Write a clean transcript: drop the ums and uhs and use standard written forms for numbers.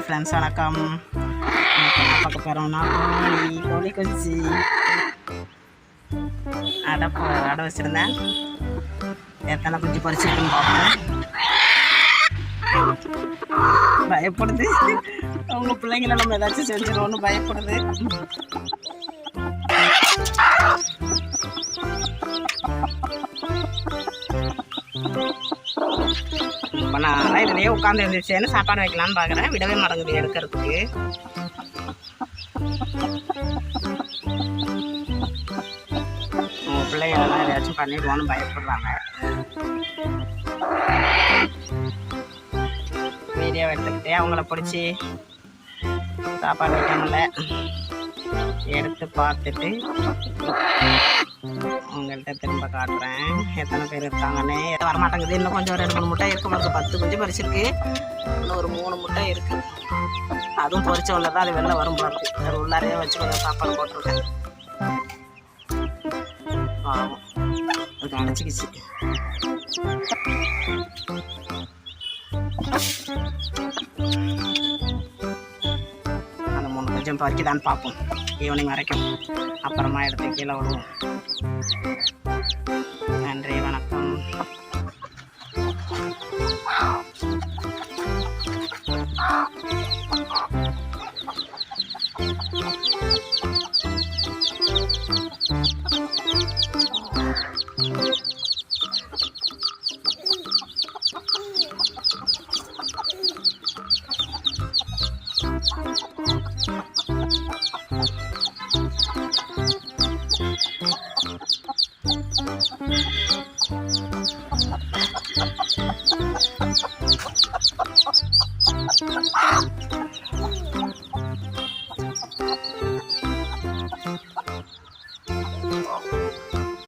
Friends வணக்கம். பார்க்க போகிறோம்னா கோழி குஞ்சு அடை வச்சுருந்தேன். எத்தனை குஞ்சு பறிச்சிருக்குன்னு பார்ப்போம். பயப்படுது அவங்க பிள்ளைங்கள நம்ம ஏதாச்சும் செஞ்சிருவோன்னு பயப்படுது. இப்போ நான் இதுலேயே உட்காந்து இருந்துச்சேன்னு சாப்பாடு வைக்கலான்னு பார்க்குறேன். விடவே மாட்டேங்குது எடுக்கிறதுக்கு. உங்கள் பிள்ளைகளெல்லாம் ஏதாச்சும் பண்ணிடுவோன்னு பயப்படுறாங்க. வீடியோ எடுத்துக்கிட்டே அவங்கள பிடிச்சி சாப்பாடு வைக்கணும்ல எடுத்து பார்த்துட்டு உங்கள்கிட்ட திரும்ப காட்டுறேன் எத்தனை பேர் இருக்காங்கன்னு. வரமாட்டேங்குது. இன்னும் கொஞ்சம் 2-3 முட்டை இருக்கு. உங்களுக்கு 10 குஞ்சு பறிச்சிருக்கு. இன்னும் ஒரு 3 முட்டை இருக்கு. அதுவும் பொறிச்ச உள்ள தான் அது வெளில வரும் பார்த்து. அது உள்ளாரையே வச்சு கொஞ்சம் சாப்பாடு போட்டிருக்கேன். ஆமாம், அதுக்கு அடைச்சிக்கிச்சு. அந்த 3 கொஞ்சம் பறிக்குதான்னு பார்ப்போம் ஈவினிங் வரைக்கும். அப்புறமா எடுத்து கீழே விடுவோம். நன்றி, வணக்கம்.